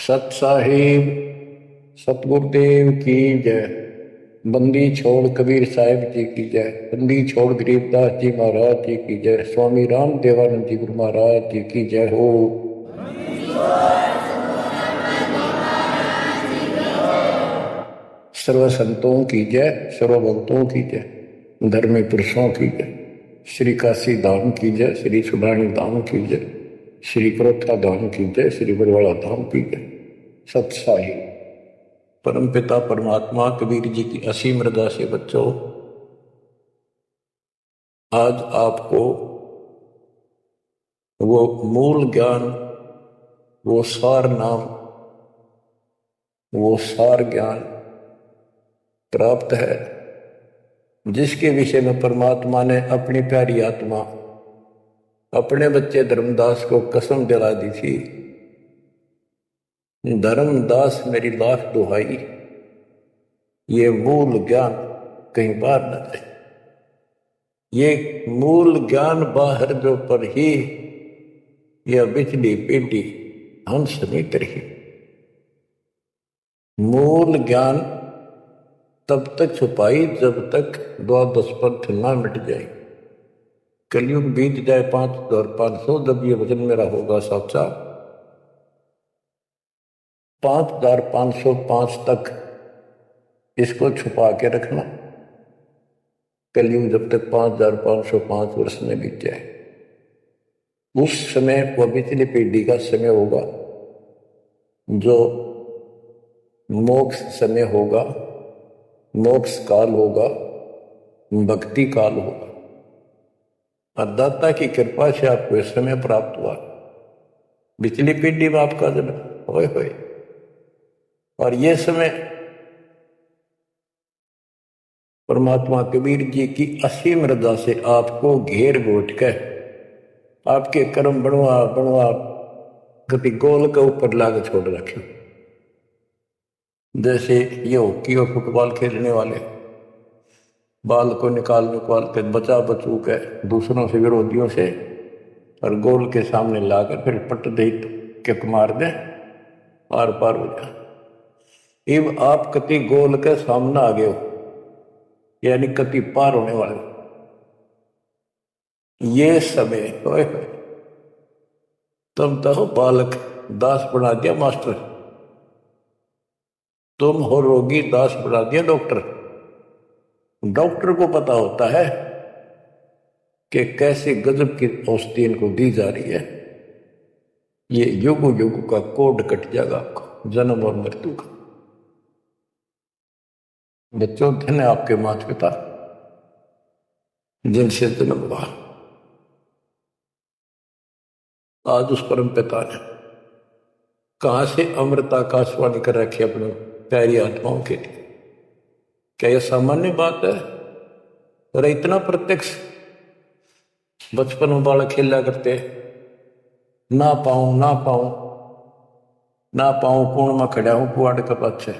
सत साहिब सतगुरुदेव की जय। बंदी छोड़ कबीर साहिब जी की जय। बंदी छोड़ गरीबदास जी महाराज जी की जय। स्वामी राम देवानंद जी गुरु महाराज जी की जय हो। सर्व संतों की जय, सर्व भक्तों की जय, धर्मी पुरुषों की जय। श्री काशी धाम की जय, श्री सुडानी धाम की जय, श्री करोथा धाम की जय, श्री बरवाड़ा धाम की जय। सत साहिब परमपिता परमात्मा कबीर जी की असीम रजा से बच्चों, आज आपको वो मूल ज्ञान, वो सार नाम, वो सार ज्ञान प्राप्त है जिसके विषय में परमात्मा ने अपनी प्यारी आत्मा अपने बच्चे धर्मदास को कसम दिला दी थी। धर्मदास मेरी लाख दुहाई, ये मूल ज्ञान कहीं बाहर न जाए। ये मूल ज्ञान बाहर जो पर ही यह बिजली पेटी हंस नहीं रही। मूल ज्ञान तब तक छुपाई जब तक द्वादश पंथ ना मिट जाए। कलयुग बीत जाए 5500, जब ये वजन मेरा होगा साचा 5505 तक इसको छुपा के रखना। कलयुग जब तक 5505 वर्ष में बीत जाए, उस समय वह बिजली पीढ़ी का समय होगा जो मोक्ष समय होगा, मोक्ष काल होगा, भक्ति काल होगा। और दाता की कृपा से आपको इस समय प्राप्त हुआ। बिजली पीढ़ी में आपका जन्म होए होए, और ये समय परमात्मा कबीर जी की असीम रजा से आपको घेर घोट कर आपके कर्म बनवा बनवा कभी गोल के ऊपर लाग छोड़ रखे। जैसे ये हॉकी और फुटबॉल खेलने वाले बाल को निकाल के बचा बचू के दूसरों से, विरोधियों से, और गोल के सामने लाकर फिर पट दे किक मार दे, पार पार हो जाए। इब आप कति गोल के सामने आ गए हो, यानी कति पार होने वाले। ये समय तुम तो बालक दास बना दिया मास्टर, तुम हो रोगी दास बना दिया डॉक्टर। डॉक्टर को पता होता है कि कैसे गजब की औषधि इनको दी जा रही है। ये युग युग का कोड कट जाएगा आपको, जन्म और मृत्यु का। बच्चों, धन है आपके माता पिता जिनसे जन्म हुआ। आज उस परम पिता ने कहां से अमृत आकाशवाणी कर रखी अपनी प्यारी आत्माओं के लिए। क्या यह सामान्य बात है? और इतना प्रत्यक्ष बचपन में बालक खेला करते, ना पाऊं ना पाऊं ना पाऊं, कौन में खड़ा हूं कुआड़ के पाछे,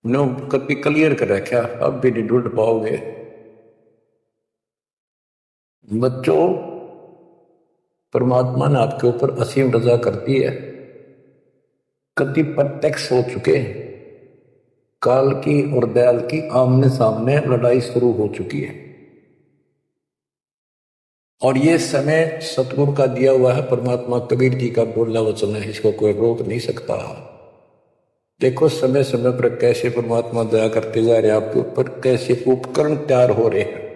नो कभी क्लियर कर रखा, अब भी नहीं ढूंढ पाओगे। बच्चों, परमात्मा ने आपके ऊपर असीम रजा कर दी है। कति प्रत्यक्ष हो चुके, काल की और दयाल की आमने सामने लड़ाई शुरू हो चुकी है। और ये समय सतगुरु का दिया हुआ है, परमात्मा कबीर जी का बोला वचन है, इसको कोई रोक नहीं सकता। देखो समय समय पर कैसे परमात्मा दया करते जा रहे हैं आपके ऊपर, कैसे उपकरण तैयार हो रहे हैं।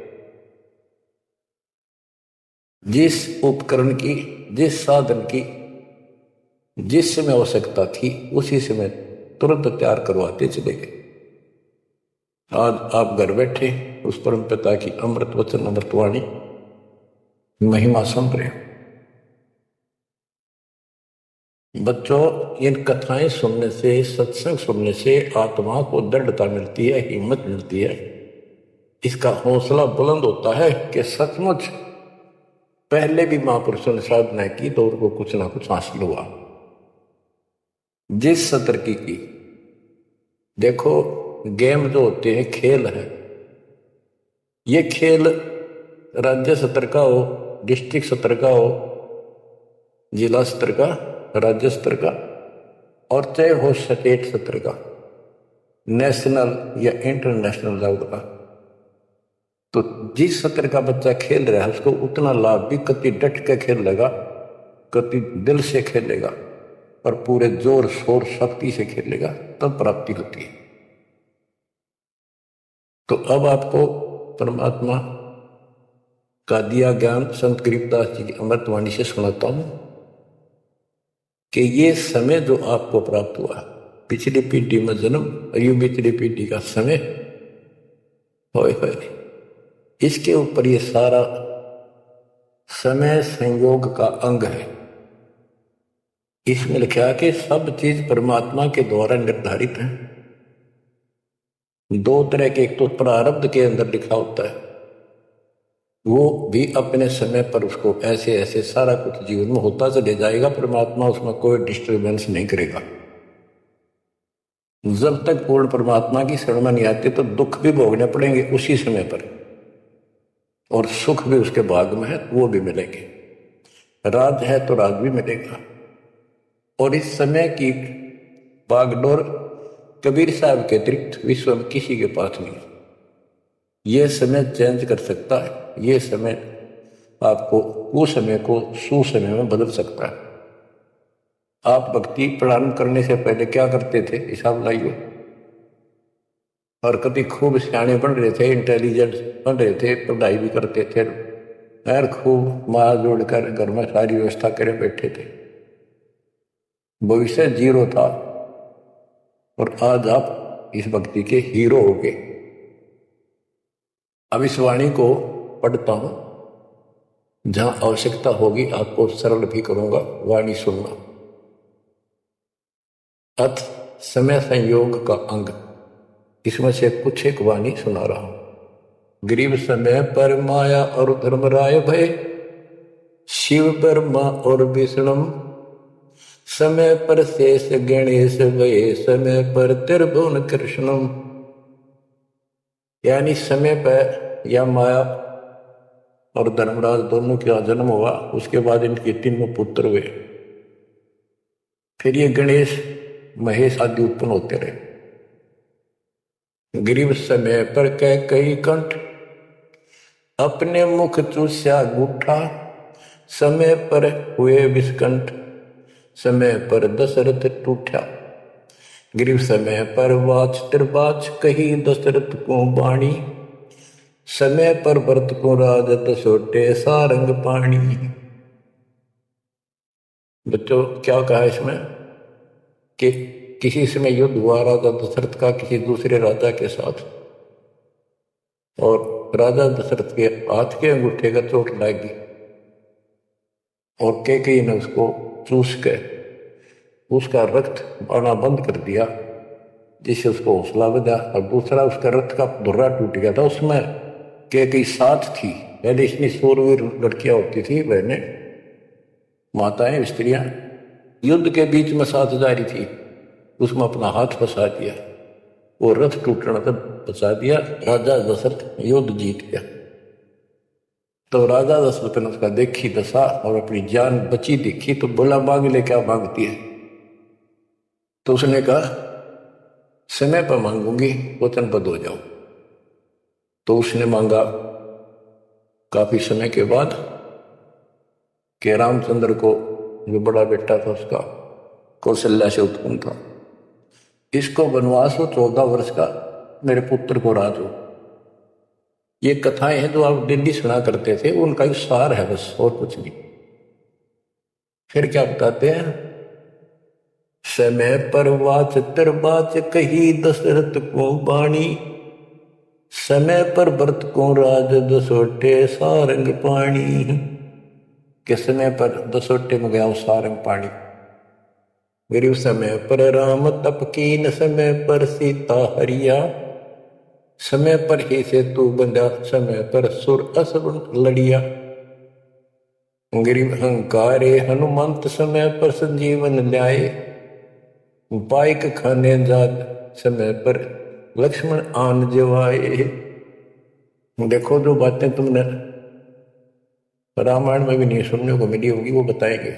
जिस उपकरण की, जिस साधन की जिस समय आवश्यकता थी, उसी समय तुरंत तैयार करवाते चले गए। आज आप घर बैठे उस परम पिता की अमृत वचन अमृतवाणी महिमा सुन रहे हो। बच्चों, इन कथाएं सुनने से, सत्संग सुनने से आत्मा को दृढ़ता मिलती है, हिम्मत मिलती है। इसका हौसला बुलंद होता है कि सचमुच पहले भी महापुरुषों ने साधना की तो उनको कुछ ना कुछ हासिल हुआ। जिस सत्र की देखो, गेम जो होते हैं, खेल है, ये खेल राज्य स्तर का हो, डिस्ट्रिक्ट स्तर का हो, जिला स्तर का, राज्य स्तर का, और चाहे हो स्टेट सत्र का, नेशनल या इंटरनेशनल लेवल का, तो जिस सत्र का बच्चा खेल रहा है उसको उतना लाभ भी कति डट के खेलेगा, कति दिल से खेलेगा और पूरे जोर शोर शक्ति से खेलेगा, तब प्राप्ति होती है। तो अब आपको परमात्मा का दिया ज्ञान संत गरीबदास जी की अमृतवाणी से सुनाता हूं कि ये समय जो आपको प्राप्त हुआ, पिछली पीढ़ी में जन्म और ये पिछली पीढ़ी का समय, होए इसके ऊपर ये सारा समय संयोग का अंग है। इसमें लिखा कि सब चीज परमात्मा के द्वारा निर्धारित है। दो तरह के, एक तो प्रारब्ध के अंदर लिखा होता है, वो भी अपने समय पर उसको ऐसे ऐसे सारा कुछ जीवन में होता चले जाएगा, परमात्मा उसमें कोई डिस्टर्बेंस नहीं करेगा। जब तक पूर्ण परमात्मा की शरण में नहीं आते तो दुख भी भोगने पड़ेंगे उसी समय पर, और सुख भी उसके भाग में है वो भी मिलेंगे। राज है तो राज भी मिलेगा। और इस समय की बागडोर कबीर साहब के अतिरिक्त विश्व में किसी के पास नहीं। ये समय चेंज कर सकता है, ये समय आपको कुसमय को सुसमय में बदल सकता है। आप भक्ति प्रारंभ करने से पहले क्या करते थे, हिसाब लाइए। और कभी खूब सियाने बन रहे थे, इंटेलिजेंट बन रहे थे, पढ़ाई भी करते थे, और खूब माँ जोड़कर घर में सारी व्यवस्था करे बैठे थे। भविष्य जीरो था और आज आप इस भक्ति के हीरो हो गए। अब इस वाणी को पढ़ता हूं, जहां आवश्यकता होगी आपको सरल भी करूंगा, वाणी सुनना। अथ समय संयोग का अंग, इसमें से कुछ एक वाणी सुना रहा हूं। गरीब समय पर माया और धर्मराय भय, शिव ब्रह्मा और विष्णु, समय पर शेष गणेश भय, समय पर त्रिभुवन कृष्णम। यानी समय पर या माया और धर्मराज दोनों का जन्म हुआ, उसके बाद इनके तीनों पुत्र हुए, फिर ये गणेश महेश आदि उत्पन्न होते रहे। गरीब समय पर कह कई कंठ, अपने मुख चूस्या गुठा, समय पर हुए विस्कंठ, समय पर दशरथ टूटा। गरीब समय पर वाच त्रिबाच कही दशरथ को बाणी, समय पर व्रत को राजत सोटे सारंग पाणी। बच्चों क्या कहा इसमें कि किसी समय युद्ध हुआ राजा दशरथ का किसी दूसरे राजा के साथ, और राजा दशरथ के हाथ के अंगूठे का चोट लगी और कैकेयी ने उसको चूस के उसका रक्त आना बंद कर दिया, जिससे उसको हौसला बढ़ा। और दूसरा उसका रथ का धुर्रा टूट गया था, उसमें कैकेयी साथ थी। पहले इतनी शूरवीर लड़कियां होती थी, बहनें माताएं स्त्रियां, युद्ध के बीच में साथ जा रही थी, उसमें अपना हाथ फंसा दिया, वो रथ टूटना तब बचा दिया, राजा दशरथ युद्ध जीत गया। तो राजा दशरथ ने उसका देखी दशा और अपनी जान बची देखी, तो बोला मांग ले, क्या मांगती है? तो उसने कहा समय पर मांगूंगी, वचनबद्ध हो जाओ। तो उसने मांगा काफी समय के बाद कि रामचंद्र को, जो बड़ा बेटा था उसका, कौशल्या से उत्पन्न था, इसको वनवास हो 14 वर्ष का, मेरे पुत्र को राज हो। ये कथाएं हैं जो आप दिल्ली सुना करते थे, उनका ही सार है बस, और कुछ नहीं। फिर क्या बताते हैं, समय पर वाच त्रिबाच कही दशरथ को बाणी, समय पर व्रत को राज दसोटे सारंग पाणी। के समय पर दसोटे में गया सारंग पाणी। गरीब समय पर राम तप कीन, समय पर सीता हरिया, समय पर ही सेतु बंधा, समय पर सुर असुर लड़िया। गरीब अहंकारे हनुमंत, समय पर संजीवन ल्याए, बाइक खाने जात, समय पर लक्ष्मण आन जवाए। देखो जो बातें तुमने रामायण में भी नहीं सुनने को मिली होगी, वो बताएंगे।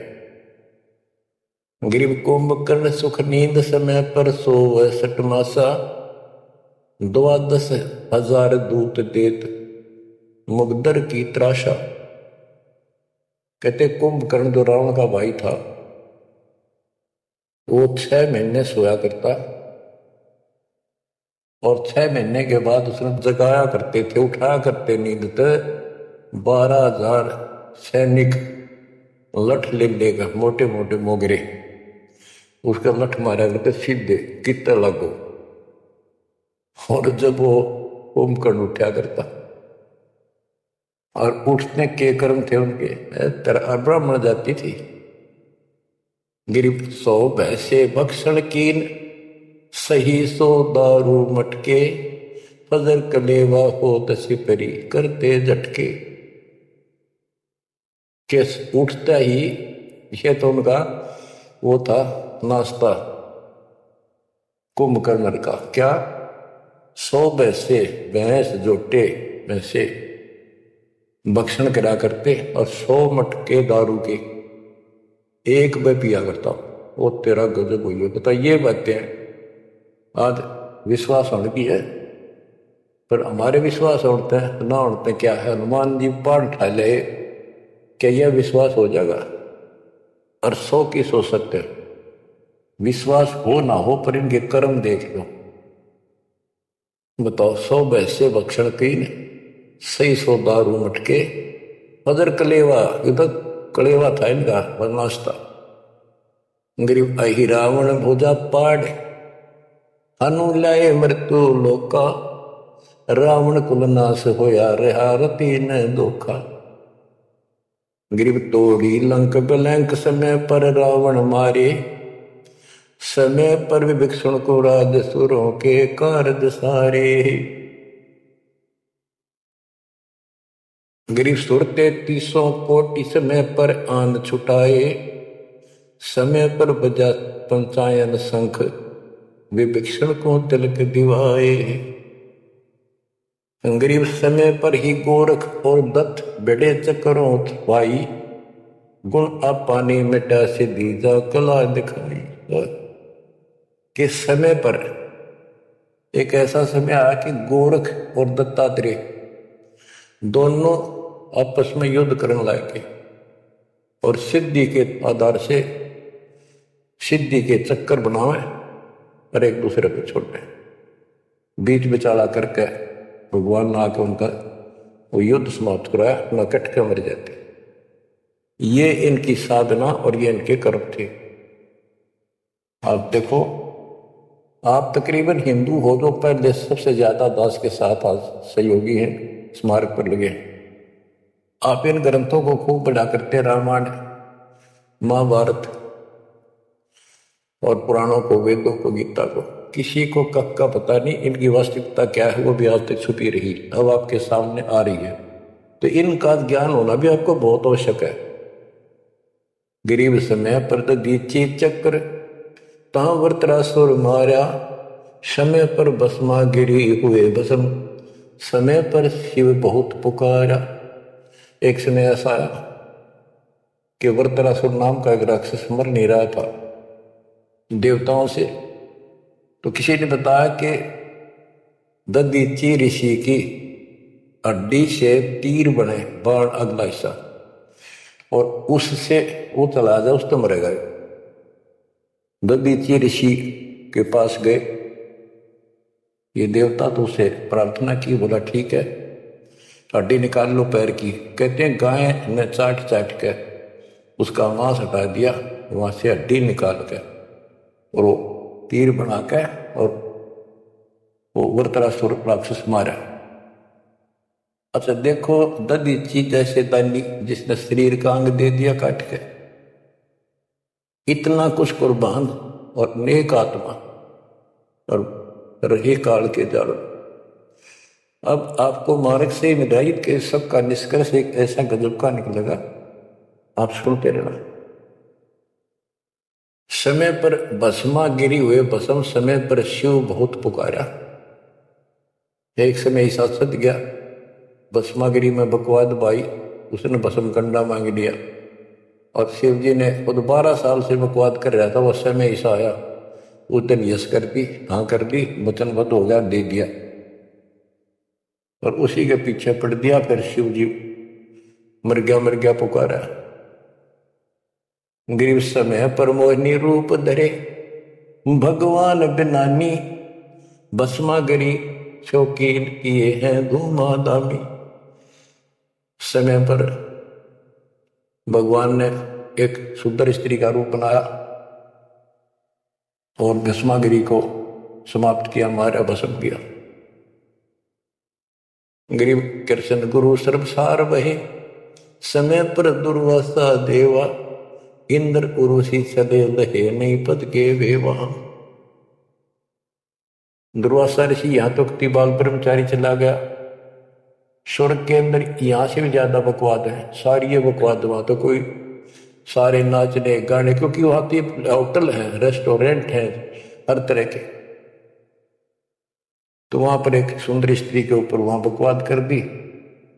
गिरिव कुंभकर्ण सुख नींद समय पर सोव सटमासा 12,000 दूत देत मुगदर की त्राशा। कहते कुंभकर्ण जो रावण का भाई था वो 6 महीने सोया करता और 6 महीने के बाद उसने जगाया करते थे, उठाया करते नींद से 12,000 सैनिक लठ ले लेकर, मोटे मोटे मोगरे उसका लठ मारा करते सीधे कितने लगो। और जब वो कुंभकर्ण उठा करता और उठने के कर्म थे उनके, ब्राह्मण जाति थी। गिरिप 100 भैसे भक्षण कीन सही 100 दारू मटके फजर कलेवा हो तसी परी करते झटके। के उठता ही यह तो उनका वो था नाश्ता कुंभकर्ण का। क्या 100 भैंसे भैंस जोटे भैंसे भक्षण करा करते और 100 मटके दारू के एक में पिया करता। वो तेरा गजब हुई है। बता ये बातें आज विश्वास होने की है, पर हमारे विश्वास होते हैं ना होते क्या है। हनुमान जी पान उठा ले, क्या यह विश्वास हो जाएगा? और 100 की सोच सकते हैं, विश्वास हो ना हो पर इनके कर्म देख लो। बताओ 100 भैंसे भक्षण कीन सही 100 दारू मटके फजर कलेवा, इधर कलेवा था इनका नाश्ता। गरीब अहि रावण भुजा पाड़ हनु लाए मृत्यु लोका रावण कुलनाश होया रहा रति न धोखा। गरीब तोड़ी लंक बलंक समय पर रावण मारे समय पर विभीषण को राजसुरों के कारज सारे। गरीब सुर 33 कोटि समय पर आन छुटाए समय पर बजा पंचायन शंख विभीषण को तिलक दिवाए। गरीब समय पर ही गोरख और दत्त बड़े चक्रों भाई गुण आपानी मिटा से दीजा कला दिखाई। के समय पर एक ऐसा समय आया कि गोरख और दत्तात्रेय दोनों आपस में युद्ध करने लायक और सिद्धि के आधार से सिद्धि के चक्कर बनावे और एक दूसरे को छोड़े। बीच बिचाला करके भगवान ने आके उनका वो युद्ध समाप्त कराया, न कट के मर जाते। ये इनकी साधना और ये इनके कर्म थे। आप देखो, आप तकरीबन हिंदू हो जो पहले सबसे ज्यादा दास के साथ आज सहयोगी हैं, स्मारक पर लगे। आप इन ग्रंथों को खूब पढ़ा करते, रामायण महाभारत और पुराणों को, वेदों को, गीता को। किसी को कब का पता नहीं इनकी वास्तविकता क्या है, वो भी आज तक छुपी रही, अब आपके सामने आ रही है। तो इनका ज्ञान होना भी आपको बहुत आवश्यक है। गरीब समय पर दीची चक्र ता वृत्रासुर मारा समय पर भस्मा गिरी हुए भस्म समय पर शिव बहुत पुकारा। एक समय ऐसा आया कि वृत्रासुर नाम का एक राक्षस मर नहीं रहा था देवताओं से, तो किसी ने बताया कि दधीची ऋषि की हड्डी से तीर बने बाण अगला हिस्सा, और उससे वो चला जाए उस तो मरेगा। दधीची ऋषि के पास गए, ये देवता तो उसे प्रार्थना की, बोला ठीक है हड्डी निकाल लो पैर की। कहते हैं गाय ने चाट चाट के उसका मांस हटा दिया, वहां से हड्डी निकाल के और वो तीर बना के और वो वृत्रासुर राक्षस मारा। अच्छा देखो, दधीची जैसे दानी जिसने शरीर का अंग दे दिया काट के, इतना कुछ कुर्बान और नेक आत्मा और रहे काल के जाल। अब आपको मार्ग से मिलाई के सबका निष्कर्ष एक ऐसा गजब का निकलेगा, आप सुनते रहना। समय पर भस्मा गिरी हुए भस्म समय पर शिव बहुत पुकारा। एक समय ऐसा सद गया, भस्मागिरी में बकवाद भाई उसने भस्म कंडा मांग लिया और शिव जी ने खुद 12 साल से बकवाद कर रहा था, वो समय ऐसा आया, उस दिन यश कर दी, हाँ कर दी, वचनबद्ध हो गया, दे दिया, और उसी के पीछे पड़ दिया। फिर शिव जी मर गया पुकारा। ग्रीव समय पर मोहिनी रूप धरे, भगवान बिनानी, भस्मा गरी शौकीन किए हैं धूमाधामी। समय पर भगवान ने एक सुंदर स्त्री का रूप बनाया और भस्मागिरी को समाप्त किया, मारा, भस्म किया। गरीब कृष्ण गुरु सर्वसार वहे, समय पर दुर्वासा देवा, इंद्र उरुषि सदे लहे, नहीं पद के वेवा। दुर्वासा ऋषि यहां तो बाल ब्रह्मचारी चला गया, स्वर्ग के अंदर यहां से भी ज्यादा बकवाद है, सारी ये बकवाद वहां तो कोई सारे नाचने गाने, क्योंकि वहां तो होटल है, रेस्टोरेंट है, हर तरह के। तो वहां पर एक सुंदर स्त्री के ऊपर वहां बकवाद कर दी,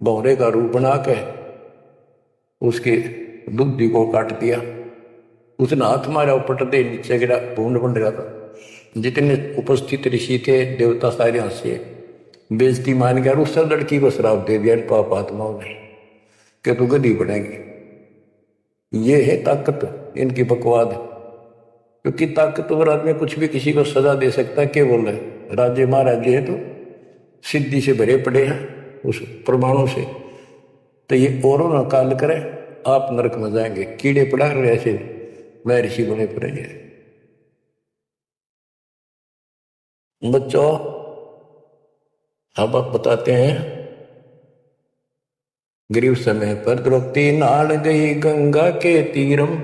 भौरे का रूप बना के उसके बुद्धि को काट दिया। उसने हाथ मारा, उपट दे नीचे गिरा, भूड बन रहा था। जितने उपस्थित ऋषि थे, देवता, सारे हंसे, बेइज्जती मान गया। उस लड़की को श्राप दे दिया पाप आत्माओं ने कि तू गधी बनेगी। ये है ताकत इनकी बकवाद, क्योंकि ताकतवर आदमी कुछ भी किसी को सजा दे सकता है। केवल राजे महाराजे है तो सिद्धि से भरे पड़े हैं उस प्रमाणों से, तो ये औरों न काल करे, आप नरक में जाएंगे, कीड़े पड़ा रहे ऐसे मैं ऋषि बने पड़ेंगे। बच्चों अब आप बताते हैं, ग्रीव समय पर द्रौपदी नाल गई गंगा के तीरम,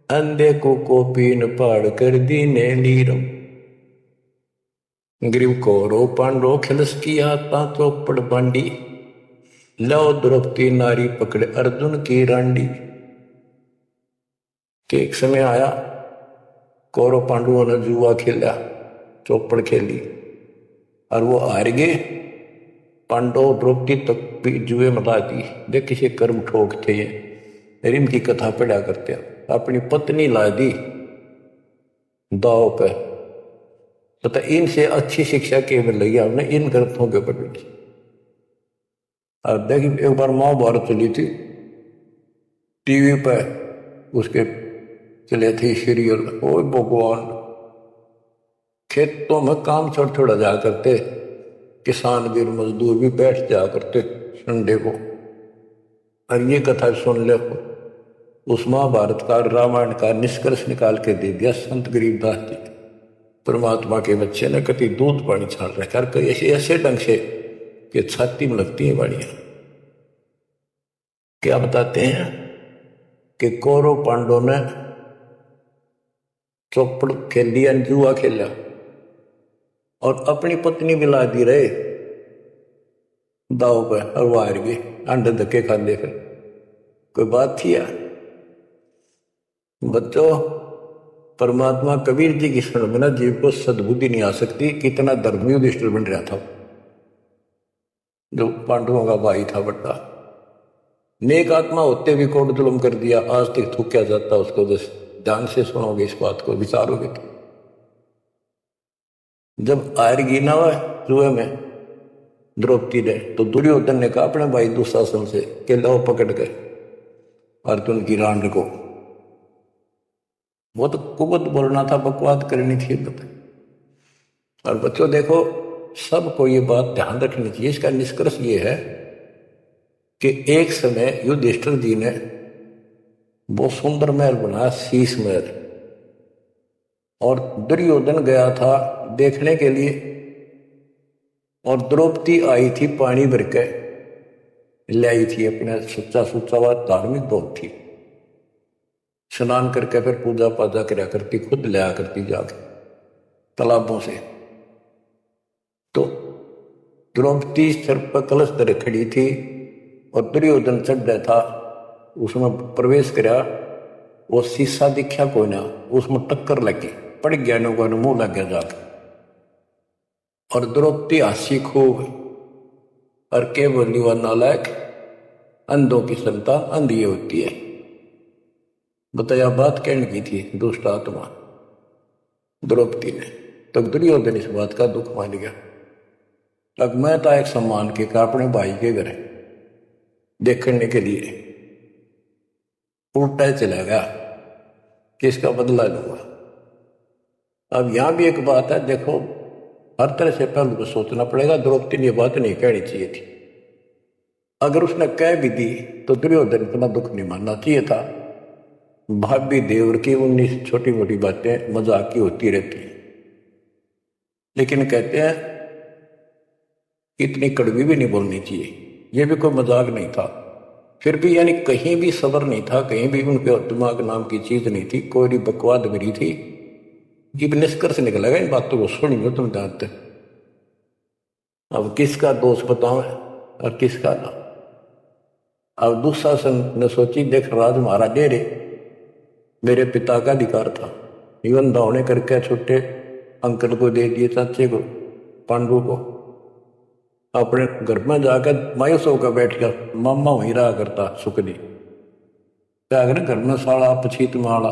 अंधे को कोपीन पाड़ कर दीने लीरम। ग्रीव कौरो पांडो खिलस किया ता चौपड़ बांडी, लो द्रौपदी नारी पकड़े अर्जुन की रांडी। के एक समय आया, कौरव पांडवों ने जुआ खेला, चौपड़ खेली और वो हार गए। पांडव द्रौपदी तक भी जुए में ला दी। देख किसी कर्म ठोक थे ये, रिम की कथा पढ़ा करते, अपनी पत्नी ला दी दाव पे। पता इनसे अच्छी शिक्षा के मिल रही है हमने इन ग्रंथों के ऊपर बैठी। और देखिए एक बार महाभारत चली थी टीवी पे, उसके चले थे सीरियल। ओ भगवान, खेतों में काम छोड़ छोड़ा जा करते, किसान भी मजदूर भी बैठ जा करते संडे को, और ये कथा सुन ले। उस महाभारत का, रामायण का निष्कर्ष निकाल के दे दिया संत गरीबदास जी। परमात्मा के बच्चे ने कभी दूध पानी छाल रखा, कई ऐसे ऐसे ढंग से कि छाती में लगती है बाड़ियां। क्या बताते हैं कि कौरव पांडव ने चौपड़ खेल लिया, जुआ खेला और अपनी पत्नी भी ला दी रहे दाव पे, और वो हार गए, अंडे धक्के खाते। फिर कोई बात थी यार। बच्चों, परमात्मा कबीर जी की शरण में ना जीव को सद्बुद्धि नहीं आ सकती। कितना धर्मी युधिष्ठिर बन रहा था, जो पांडवों का भाई था बड़ा, नेक आत्मा होते भी कोट जुल्म कर दिया, आज तक थूका जाता उसको। बस ध्यान से सुनोगे इस बात को, विचारोगे तो। जब हारगी ना हुआ जुए में द्रौपदी ने, तो दुर्योधन ने कहा अपने भाई दुशासन से कि लो पकड़ के अर्जुन की रांड को। वो तो कुबत बोलना था, बकवाद करनी थी। और बच्चों देखो, सबको ये बात ध्यान रखनी चाहिए। इसका निष्कर्ष ये है कि एक समय युधिष्ठिर जी ने वो सुंदर महल बनाया, शीश महल, और दुर्योधन गया था देखने के लिए, और द्रौपदी आई थी पानी भर के लाई थी, अपने सच्चा सुच्चा बात धार्मिक बहुत थी, स्नान करके फिर पूजा पाजा कराया करती, खुद लाया करती जाके तालाबों से। तो द्रौपदी सिर पर कलश धरे खड़ी थी और दुर्योधन चढ़ था, उसमें प्रवेश करा, वो शीशा दिखा कोई ना, उसमें टक्कर लगी, पड़ गया, नौका ने मुंह लग गया जाके। और द्रौपदी हंसी खूब, और के बोली वह नालायक, अंधों की संतान अंधी होती है। बताया बात कहने की थी दुष्ट आत्मा द्रौपदी ने, तो दुर्योधन इस बात का दुख मान गया। अब मैं था एक सम्मान के का अपने भाई के घर देखने के लिए उल्टा चला गया कि इसका बदला लूंगा। अब यहां भी एक बात है, देखो हर तरह से पहले तो सोचना पड़ेगा। द्रौपदी ने बात नहीं कहनी चाहिए थी, अगर उसने कह भी दी तो दुर्योधन इतना दुख नहीं मानना चाहिए था। भाभी देवर की 19 छोटी मोटी बातें मजाक की होती रहती है, लेकिन कहते हैं इतनी कड़वी भी नहीं बोलनी चाहिए। यह भी कोई मजाक नहीं था, फिर भी यानी कहीं भी सबर नहीं था, कहीं भी उनके दिमाग नाम की चीज नहीं थी, कोई बकवाद भी नहीं थी। जब निष्कर्ष निकलेगा इन बातों को सुनिए तुम जानते। अब किसका दोष बताओ और किसका ना। अब दुशासन ने सोची देख राज हमारा डेरे मेरे पिता का अधिकार था, जीवन दावने करके छोटे अंकल को दे दिए, चाचे को पांडु को। अपने घर में जाकर मायूस होकर बैठ गया, मामा वहीं रहा करता सुखदी क्या करे घर में साड़ा पछीत माड़ा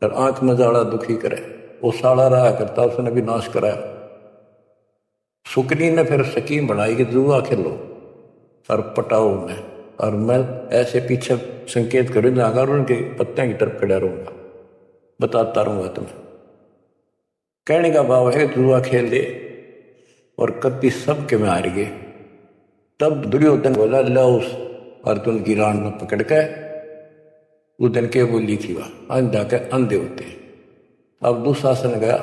और आंख में जाड़ा दुखी करे, वो साड़ा रहा करता, उसने भी नाश कराया। सुकनी ने फिर स्कीम बनाई कि जुआ खेलो और पटाओ में, और मैं ऐसे पीछे संकेत करूँ जाकर उनके पत्तियों की तरफ खड़ा रहूंगा, बताता रहूंगा तुम्हें। कहने का भाव है जुआ खेल दे और कत्ती सबके में हार गए। तब दुर्योधन बोला लो उस अर्जुन की रान में पकड़ के, उस दिन के बोली थी वह अंधा के अंधे होते। अब दुशासन गया,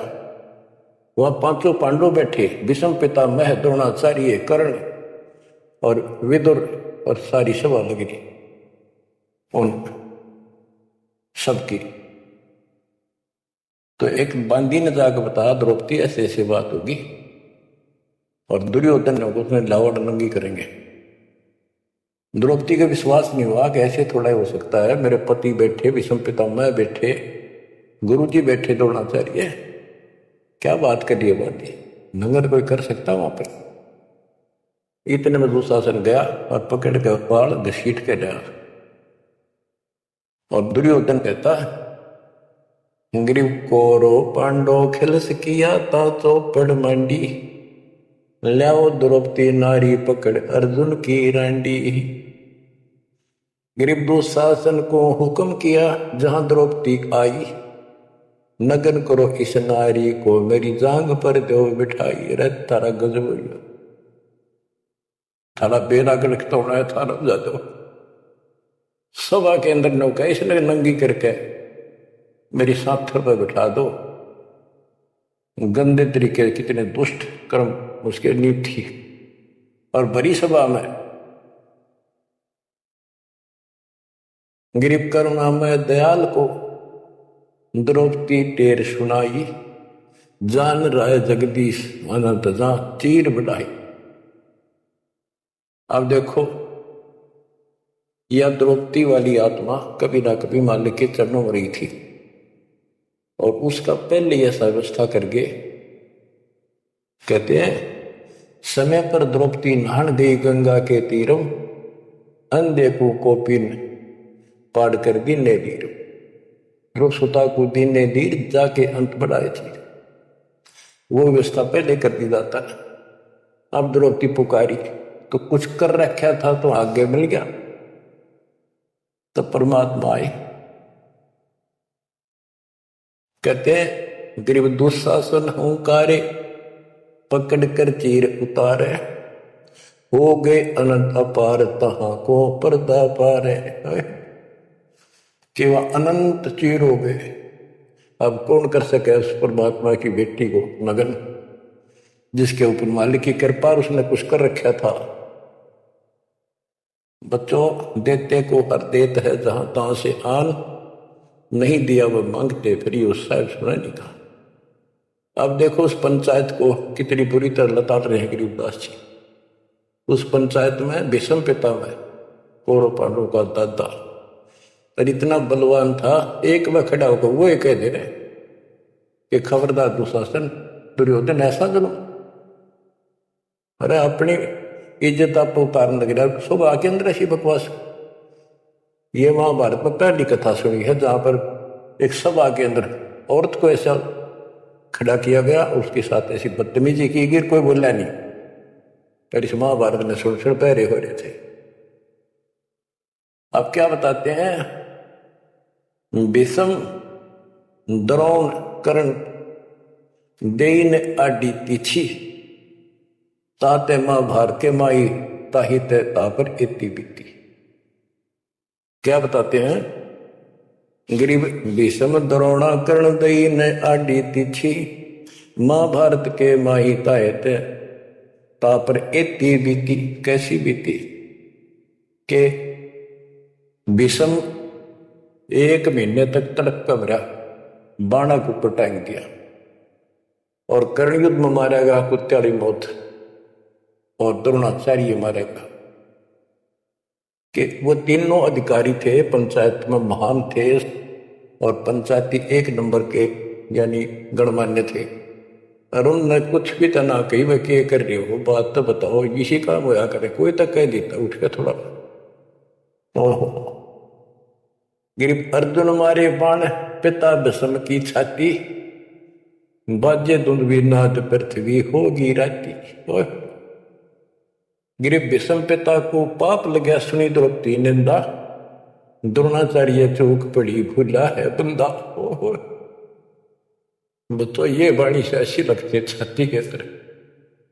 वह पांचों पांडव बैठे, भीष्म पितामह द्रोणाचार्य कर्ण और विदुर और सारी सभा लगी थी उन सबकी। तो एक बांदी ने जाकर बताया द्रौपदी ऐसे ऐसे बात होगी, और दुर्योधन ने उसमें लावड़ नंगी करेंगे। द्रौपदी का विश्वास नहीं हुआ कि ऐसे थोड़ा हो सकता है, मेरे पति बैठे, भीष्म पितामह बैठे, गुरुजी बैठे, द्रोणाचार्य, क्या बात करिए बात नंगर कोई कर सकता वहां पर। इतने में दुशासन गया और पकड़ के बाल घसीट के गया, और दुर्योधन कहता ग्रीव कोरो पांडो खिलस किया ता चौपड़ मांडी, ल्याओ द्रौपदी नारी पकड़ अर्जुन की रांडी। ग्रीव दुशासन को हुक्म किया जहां द्रौपदी आई, नगन करो इस नारी को मेरी जांग पर दो बिठाई। रे तारा गजब थारा बेरा गड़कता होना है, थारा जादो सभा के अंदर नौका इसने नंगी करके मेरी साथर पर बिठा दो। गंदे तरीके कितने दुष्ट कर्म उसके नींव थी। और बड़ी सभा में गिरिप करुणा में दयाल को द्रौपदी टेर सुनाई, जान राय जगदीश अनंत जा चीर बढ़ाई। अब देखो यह द्रौपदी वाली आत्मा कभी ना कभी मालिक के चरणों में रही थी, और उसका पहले ऐसा व्यवस्था करके कहते हैं समय पर द्रौपदी नहान गई गंगा के तीरम, अंधे को कोपिन पाड़ कर दीने दीर, सुता को दीने दीर जाके अंत बढ़ाए थी। वो व्यवस्था पहले कर दी जाता है। अब द्रौपदी पुकारी तो कुछ कर रखा था तो आगे मिल गया, तो परमात्मा आए। कहते हैं ग्रीव दुशासन हुंकारे, पकड़ कर चीर उतारे, हो गए अनंत अपार तहां को पर्दा पारे। कि वह अनंत चीर हो गए। अब कौन कर सके उस परमात्मा की बेटी को नगन, जिसके ऊपर मालिक की कृपा उसने कुछ कर रखा था। बच्चों देते को हर देत है जहां तहां से आन, नहीं दिया वह मांगते फिर उस साहब सुना नहीं कहा। अब देखो उस पंचायत को कितनी बुरी तरह लताड़ रहे हैं गरीबदास जी। उस पंचायत में भीष्म पितामह कौरव पांडवों का दादा और इतना बलवान था, एक में खड़ा होकर वो कह दे रहे कि खबरदार दुशासन दुर्योधन ऐसा जुल्म। अरे अपनी इज्जत आप उतारने लग रहा, सुबह के अंदर ऐसी बकवास। ये महाभारत में पहली कथा सुनी है जहां पर एक सभा के अंदर औरत को ऐसा खड़ा किया गया, उसके साथ ऐसी बदतमीजी की गई, कोई बोला नहीं। पर इस महाभारत में सुन पहरे हो रहे थे। अब क्या बताते हैं, भीष्म द्रोण कर्ण देन आडि तिथि ताते महाभारत के माई ताहित तापर इति बीती। क्या बताते हैं, गरीब भीष्म द्रोणा कर्ण दईन आडि तिथि महाभारत के माही ताहित तापर इति बीती। कैसी बीती के भीष्म 1 महीने तक तड़प का भरा बाणा को ऊपर टांग दिया और कर्ण युद्ध में मारा गया कुत्याली मौत, और द्रोणाचार्य मारा गया। कि वो तीनों अधिकारी थे, पंचायत में महान थे और पंचायती 1 नंबर के यानी गणमान्य थे। और उनने कुछ भी तो ना कही, वह क्या कर रहे हो, बात तो बताओ, इसी काम होया करे, कोई तक कह देता उठ के थोड़ा। गिरिप अर्जुन मारे बाण पिता भीष्म की छाती बाजे दुंदवीनाद पृथ्वी होगी राती। गिरिप भीष्म पिता को पाप लगा सुनी द्रौपदी निंदा द्रोणाचार्य चौक पड़ी भूला है बंदा। तो ये वाणी से ऐसी लगती छाती के तरह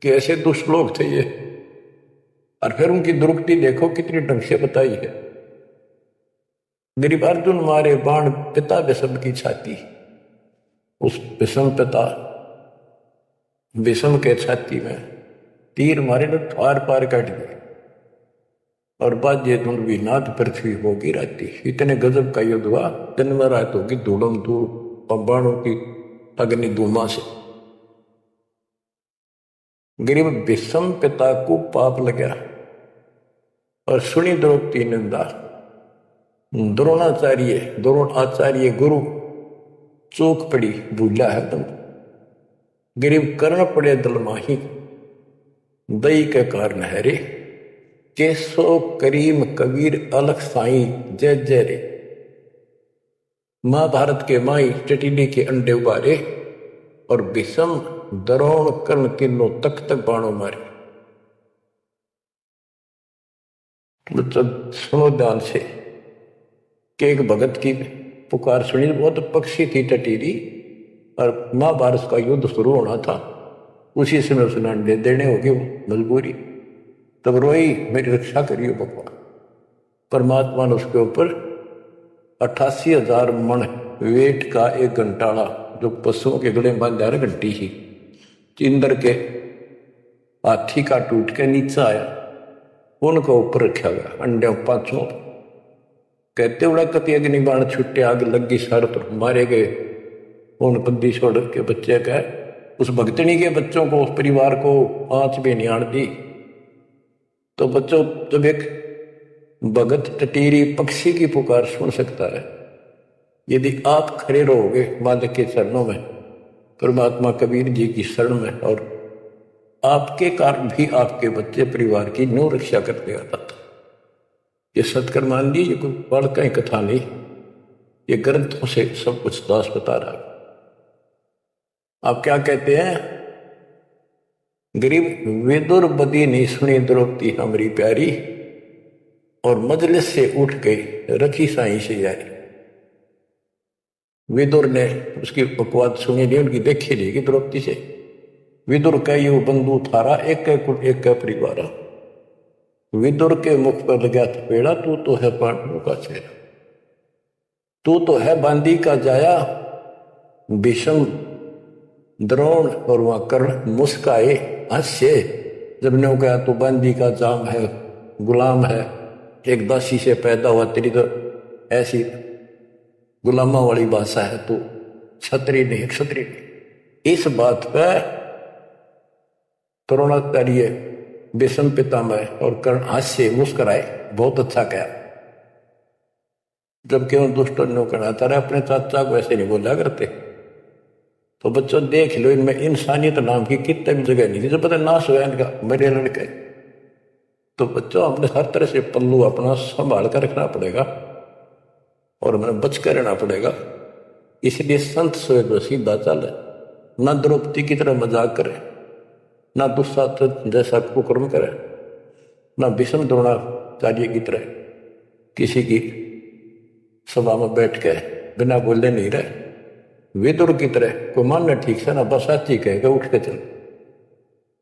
कि ऐसे दुष्ट लोग थे ये। और फिर उनकी द्रौपदी देखो कितनी ढंग से बताई है। गरीब अर्जुन मारे बाण पिता भीष्म की छाती, उस भीष्म पिता भीष्म के छाती में तीर मारे तो आर पार काट गए और बाजे दुंदवी नाद पृथ्वी होगी राती। इतने गजब का युद्ध हुआ, दिन में रात होगी धूड़म धूड़ बाणों की अग्नि धूमा से। गरीब भीष्म पिता को पाप लगा और सुनी द्रौपदी निंदा द्रोणाचार्य गुरु चौक पड़ी भूला है तुम। गरीब कर्ण पड़े दल माही दई के कारण है रे, केसो करीम कबीर अलख साई जय जय रे। महाभारत के माई चटीली के अंडे उबारे और भीष्म द्रोण कर्ण तीनों तक बाणों मारे। सुनो ध्यान से कि एक भगत की पुकार सुनी, बहुत पक्षी थी टटीरी और महाभारत का युद्ध शुरू होना था। उसी समय उसने अंडे देने होगी मजबूरी, तब रोई मेरी रक्षा करियो भगवान। परमात्मा ने उसके ऊपर 88,000 मन वेट का एक घंटाड़ा जो पशुओं के गले बांधा घंटी ही इंद्र के हाथी का टूट के नीचे आया, उनको ऊपर रखा गया अंडे 5 कहते उड़ा कति अग्नि बाण छुट्टे आग लगी सर पर मारे गए। उन बंदी छोड़ के बच्चे का उस भक्तनी के बच्चों को उस परिवार को आंच भी नहीं आन दी। तो बच्चों जब एक भगत टटीरी पक्षी की पुकार सुन सकता है, यदि आप खड़े रहोगे मालिक के चरणों में, परमात्मा कबीर जी की शरण में, और आपके कारण भी आपके बच्चे परिवार की न्यू रक्षा करते आता था। ये सत्कर्म मान ली, ये कोई बड़ कहीं कथा नहीं, ये ग्रंथों से सब कुछ दास बता रहा। आप क्या कहते हैं, गरीब विदुर बदी नहीं सुनी द्रौपदी हमारी प्यारी और मजलिस से उठ गई रखी साई से यारी। विदुर ने उसकी बकवाद सुनी नहीं, उनकी देखी नहीं कि द्रौपदी से। विदुर का यू बंधु थारा एक कुल एक परिवार। विदुर के मुख पर लगा थपेड़ा, तू तो है पांडवों का चेहरा, तू तो है बांदी का जाया। भीष्म द्रोण और वहां कर्ण मुस्काए हास्य जब ने कहा तू बांदी का जाम है, गुलाम है, एक दासी से पैदा हुआ, तेरी तो ऐसी गुलामा वाली भाषा है, तू क्षत्रिय नहीं, क्षत्रिय नहीं। इस बात पर द्रोणाचार्य भीष्म पितामह और कर्ण हास्य मुस्कुराए, बहुत अच्छा कहा। जबकि उन दुष्टों ने कहना था अपने चाचा को ऐसे नहीं बोला करते। तो बच्चों देख लो, इनमें इंसानियत नाम की कितने भी जगह नहीं थी, जो पता नाश हुआ इनका मेरे लड़के। तो बच्चों हमने हर तरह से पल्लू अपना संभाल कर रखना पड़ेगा। और हमें बच कर रहना पड़ेगा। इसलिए संत सोए तो सीधा चले, ना द्रौपदी की तरह मजाक करे, ना दुस्साहस जैसा कुकर्म करे, ना भीष्म द्रोणाचार्य की तरह किसी की सभा में बैठ के बिना बोले नहीं रहे। विदुर की तरह कोई मानना ठीक से ना बस साची कहेगा उठ के चल।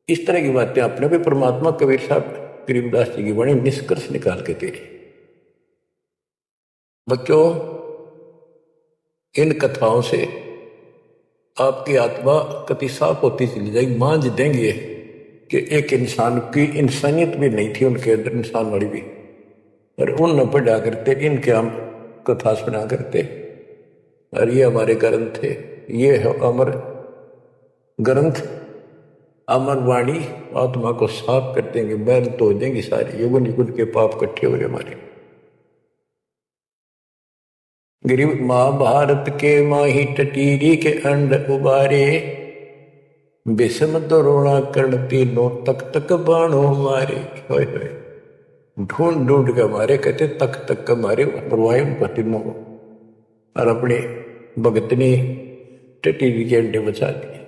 इस तरह की बातें अपने भी परमात्मा कबीर साहब गरीबदास जी की बड़ी निष्कर्ष निकाल के दे। बच्चों, इन कथाओं से आपकी आत्मा कति साफ होती चली जाएगी। मान देंगे कि एक इंसान की इंसानियत भी नहीं थी उनके अंदर, इंसान वाली भी, और उन न पढ़ा करते, इनके हम कथा सुना करते। और ये हमारे ग्रंथ थे, ये है अमर ग्रंथ, अमर वाणी आत्मा को साफ कर देंगे, बैल धो देंगे सारे युगन युगन के पाप इकट्ठे हो रहे हमारे। गरीब महाभारत के माही टटीरी के अंड उबारे, विषम द्रोणा कर्ण तीनों तक तक बाणों मारे। ढूंढ ढूंढ के मारे, कहते तक तक मारे, मरवाए उनको तीनों को, और अपने भगतनी टटीरी के अंडे बचा दिए।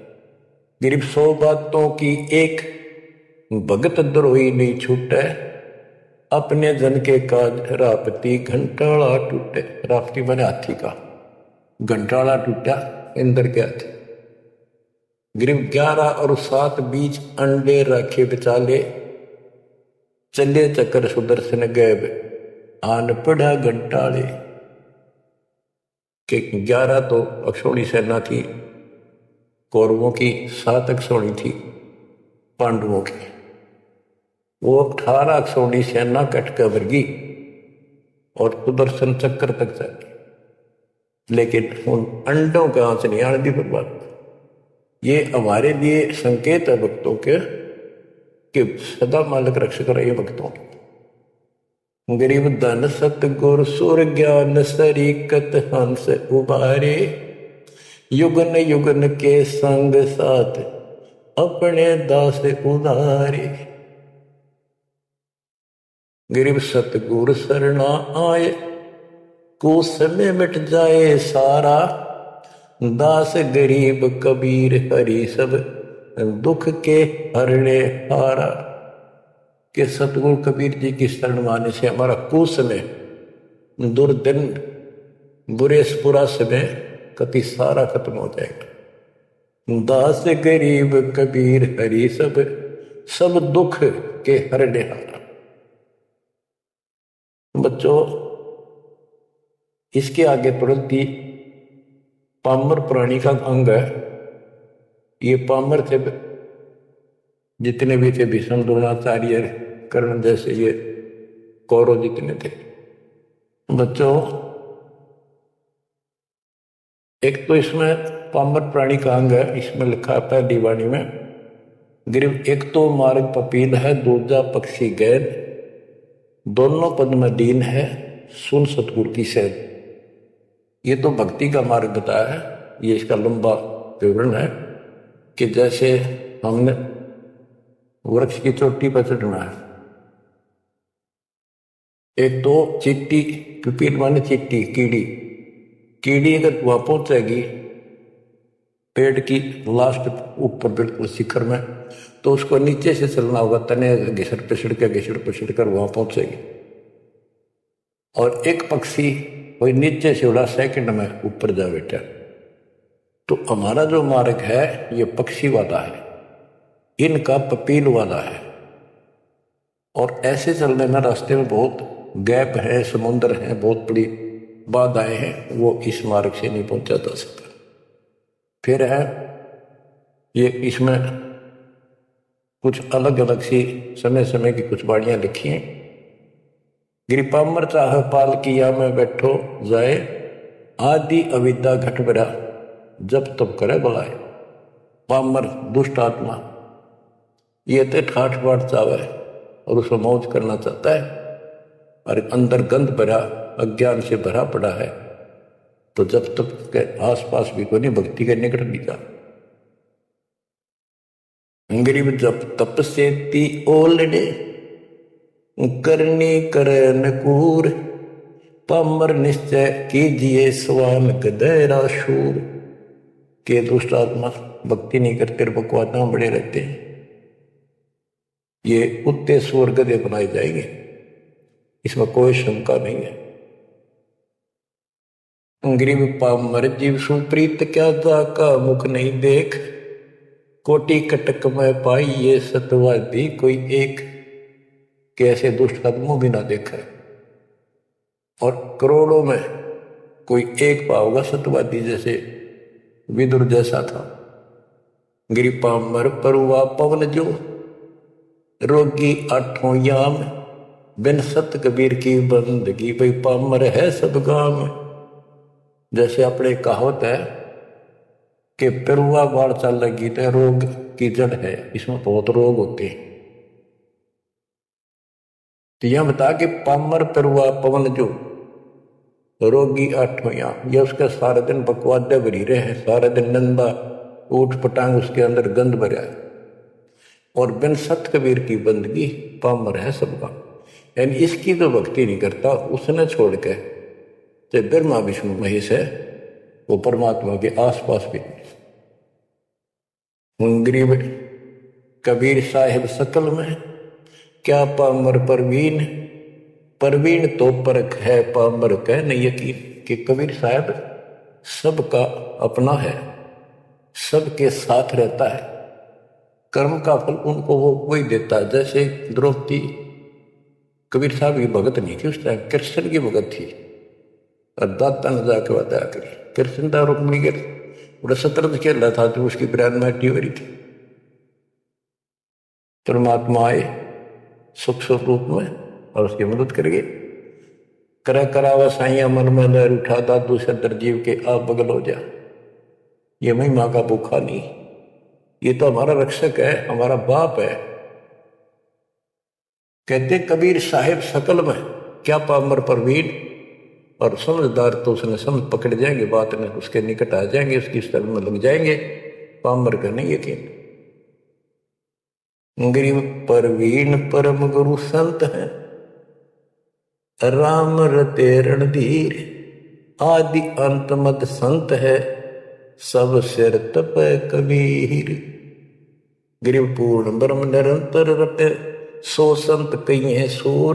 गरीब 100 बातों की एक भगत द्रोही नहीं छूटे, अपने जन के काज रापती घंटाला टूटे। रापती बने हाथी का, घंटाला टूटा इंद्र के हाथी। गरीब 11 और 7 बीच अंडे रखे बेचाले, चले चक्कर सुदर्शन गैब आन पड़ा घंटाले। के 11 तो अक्षौणी सेना थी कौरवों की, 7 अक्षौणी थी पांडवों की। वो 18 अक्षौणी सेना कट कर वर्गी और सुदर्शन चक्कर तक चली, लेकिन उन अंडों का आंच नहीं आने दी बर्बाद। ये हमारे लिए संकेत है भक्तों के कि सदा मालिक रक्षक रहे भक्तों के। गरीब धन सतगुर सुर ज्ञान सरीकत हंस उबारे, युगन युगन के संग साथ अपने दास उदारे। गरीब सतगुर शरणा आए, कुछ में मिट जाए सारा, दास गरीब कबीर हरि सब दुख के हरणे हारा। के सतगुरु कबीर जी की शरण माने से हमारा कुछ में दुर्दिन बुरे बुरा समय कति सारा खत्म हो जाएगा। दास गरीब कबीर हरि सब सब दुख के हरणे हारा। बच्चों, इसके आगे तुरंत ही पामर प्राणी का अंग है। ये पामर थे जितने भी थे, भीष्म द्रोणाचार्य कर्ण जैसे ये कौरव जितने थे। बच्चों, एक तो इसमें पामर प्राणी का अंग है, इसमें लिखा है पहली वाणी में, गरीब एक तो मार्ग पपील है, दूजा पक्षी गैर, दोनों पद में दीन है, सुन सतगुरु की सैन। ये तो भक्ति का मार्ग बताया है। ये इसका लंबा विवरण है कि जैसे हमने वृक्ष की चोटी पर चढ़ना है, एक तो चीटी, पिपील माने चीटी, कीड़ी, कीड़ी अगर वहां पहुंचेगी पेड़ की लास्ट ऊपर बिल्कुल शिखर में, तो उसको नीचे से चलना होगा, तने घिसट पिसड़ कर वहां पहुंचेगी। और एक पक्षी कोई नीचे से उड़ा सेकंड में ऊपर जा बैठा। तो हमारा जो मार्ग है ये पक्षी वाला है, इनका पपील वाला है। और ऐसे चलने में रास्ते में बहुत गैप है, समुद्र है, बहुत बड़ी बाधाएं हैं, वो इस मार्ग से नहीं पहुंचा जा सकता। फिर है ये, इसमें कुछ अलग अलग सी समय समय की कुछ बाड़ियां लिखी हैं। गिरिपामर चाह पाल किया में बैठो जाए, आदि अविद्या घट बरा जब तब करे बुलाए। पामर दुष्ट आत्मा ये तो ठाठ बाट चावे और उसको मौज करना चाहता है, और अंदर गंध भरा अज्ञान से भरा पड़ा है, तो जब तक के आसपास भी कोई भक्ति के निकट नहीं जा। गरीब जब तप से ती ओलड़े, करनी करे नकूर, पामर निश्चय कीजिए स्वान गधेरा शूर। के दुष्ट आत्मा भक्ति नहीं करते, बकवाद में बड़े रहते हैं, ये कुत्ते सूर गधे बनाए जाएंगे, इसमें कोई शंका नहीं है। गरीब पामर जीव सुप्रीत क्या जाका मुख नहीं देख। कोटि कटक में पाई ये सतवादी कोई एक। कैसे दुष्ट आत्मा भी ना देखा, और करोड़ों में कोई एक पाओगा सतवादी, जैसे विदुर जैसा था। गिरी पामर परुआ पवन जो रोगी आठों याम। बिन सत कबीर की बंदगी भाई पामर है सब गाम। जैसे अपने कहावत है कि परुआ बाढ़ चल लगी तो रोग की जड़ है, इसमें बहुत रोग होते हैं। तो यह बता कि पामर परुआ पवन जो रोगी आठों याम, यह उसके सारे दिन बकवादे भरी रहे हैं, सारे दिन नंदा ऊट पटांग उसके अंदर गंध भरा है। और बिन सत कबीर की बंदगी पामर है सबका, यानी इसकी तो भक्ति नहीं करता, उसने छोड़ के चाहे ब्रह्मा विष्णु महेश है, वो परमात्मा के आसपास भी नहीं। गरीब कबीर साहिब सकल में क्या पामर परवीन। परवीन तो परख है पामर कह नहीं यकीन। कि कबीर साहब सबका अपना है, सबके साथ रहता है, कर्म का फल उनको वो वही देता है। जैसे द्रौपदी कबीर साहब की भगत नहीं थी, उस टाइम कृष्ण की भगत थी, और दाता ने जाके बताया करी कृष्ण था रुक्मिणी के बड़ा शतरंज खेल रहा था, तो उसकी प्राण माटी हो रही थी। परमात्मा आए सुख स्वरूप में और उसकी मदद करेंगे। कर करावा साइया मन में लहर उठा दादू सदर जीव के आप बगल हो जा। ये महिमा का भूखा नहीं, ये तो हमारा रक्षक है, हमारा बाप है। कहते कबीर साहिब सकल में क्या पामर परवीन। और समझदार तो उसने समझ पकड़ जाएंगे, बात में उसके निकट आ जाएंगे, उसकी स्थल में लग जाएंगे। पामर का नहीं यकीन। गरीब परवीन परम गुरु संत है, राम रते रणधीर। आदि अंत मद संत है, सब सिर तप कबीर। गरीब पूर्ण ब्रह्म निरंतर रटे, सो संत कई है सूर।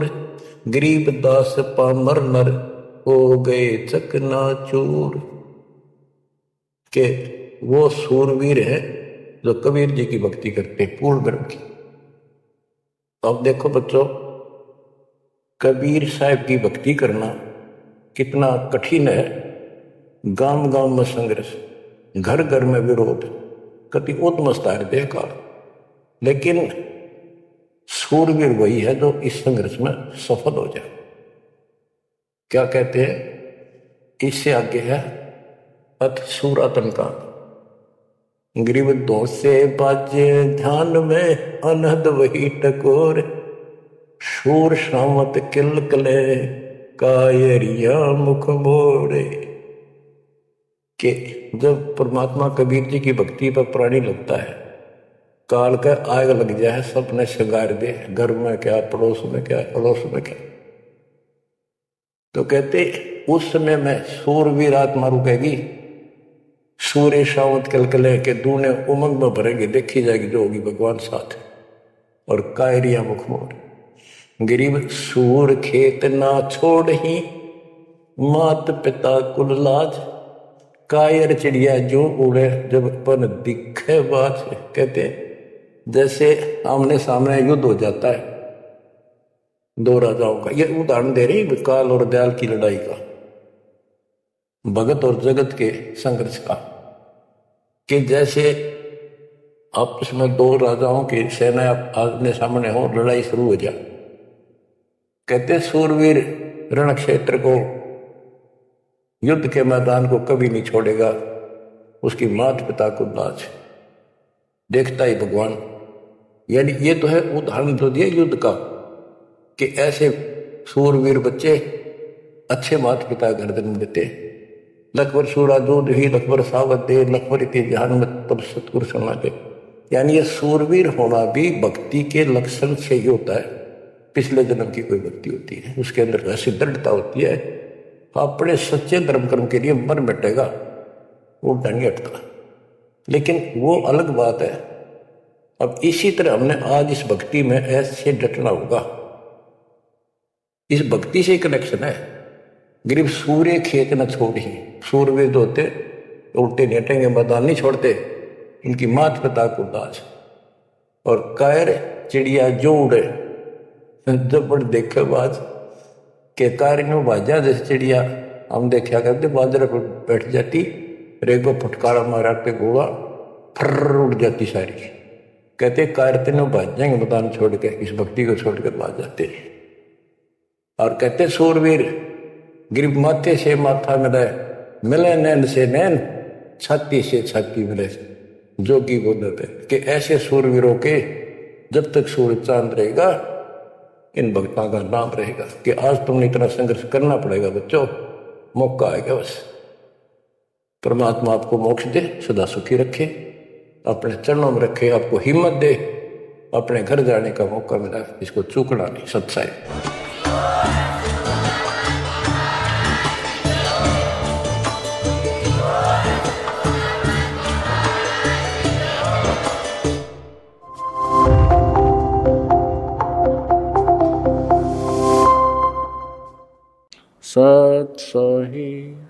गरीब दास पामर नर, हो गए चकनाचूर। के वो सूरवीर है जो कबीर जी की भक्ति करते पूर्ण ब्रह्म की। अब देखो बच्चों, कबीर साहब की भक्ति करना कितना कठिन है। गांव गांव में संघर्ष, घर घर में विरोध, कति उत्मस्तार देखा, लेकिन सूरवीर वही है जो इस संघर्ष में सफल हो जाए। क्या कहते हैं, इससे आगे है अथ सूरातन का। गरीब दो से बाजे ध्यान में, अनहद वही टकोर। शूर शामत किलकले, कायरिया मुख मोड़े। कि जब परमात्मा कबीर जी की भक्ति पर प्राणी लगता है, काल का आग लग जाए, सबने श्रृंगार दे, घर में क्या, पड़ोस में क्या, अड़ोस में क्या। तो कहते उस समय में सूरवीर आत्मा रुकेगी, सूर्य शावत कलकले के दूने उमंग में भरेगी, देखी जाएगी जो होगी भगवान साथ। और कायरिया मुख मोड़। गरीब सूर खेत ना छोड़ ही, मात पिता कुल लाज। कायर चिड़िया जो उड़े, जब पन दिखे बाज। कहते जैसे आमने सामने युद्ध हो जाता है दो राजाओं का, ये उदाहरण दे रही काल और दयाल की लड़ाई का, भगत और जगत के संघर्ष का। कि जैसे आपस में दो राजाओं की सेना आमने सामने हो, लड़ाई शुरू हो जाए। कहते सूरवीर रण क्षेत्र को, युद्ध के मैदान को कभी नहीं छोड़ेगा, उसकी मात पिता को लाज देखता ही भगवान। यानी ये तो है उदाहरण तो दिया युद्ध का, कि ऐसे सूरवीर बच्चे अच्छे माता पिता घर जन्म देते। लखबर सूरा दूध ही लखबर सावत दे, लखबर इति ध्यान में तब सतगुरु सुना दे। यानी ये सूरवीर होना भी भक्ति के लक्षण से ही होता है। पिछले जन्म की कोई भक्ति होती है, उसके अंदर ऐसी दृढ़ता होती है अपने सच्चे धर्म कर्म के लिए मर बैठेगा, वो नहीं हटता। लेकिन वो अलग बात है। अब इसी तरह हमने आज इस भक्ति में ऐसे डटना होगा। इस भक्ति से कनेक्शन है। गरीब सूर्य खेत न छोड़ी, सूरवीर होते उल्टे नेटेंगे मैदान नहीं छोड़ते, इनकी मात पिता को दास। और कायर चिड़िया जो उड़े जब बड़ देखे बाज के कार में बाजा जैसे चिड़िया हम देखा करते, बाजरा पर बैठ जाती, रेगो फटकारा मारा पे गोला फर्र उड़ जाती सारी। कहते कारते ने भाज जाएंगे मैदान छोड़ के, इस भक्ति को छोड़ कर भाज जाते। और कहते सूरवीर गिरिब माथे से माथा मिले, मिले नैन से नैन, छाती से छाती मिले, जोगी बोलते कि ऐसे सूरवीरों के जब तक सूरज चांद रहेगा इन भक्तों का नाम रहेगा। कि आज तुमने इतना संघर्ष करना पड़ेगा बच्चों, मौका आएगा बस। परमात्मा आपको मोक्ष दे, सदा सुखी रखे, अपने चरणों में रखे, आपको हिम्मत दे, अपने घर जाने का मौका मिला, इसको चूकना नहीं। सत्साई। सत साहिब।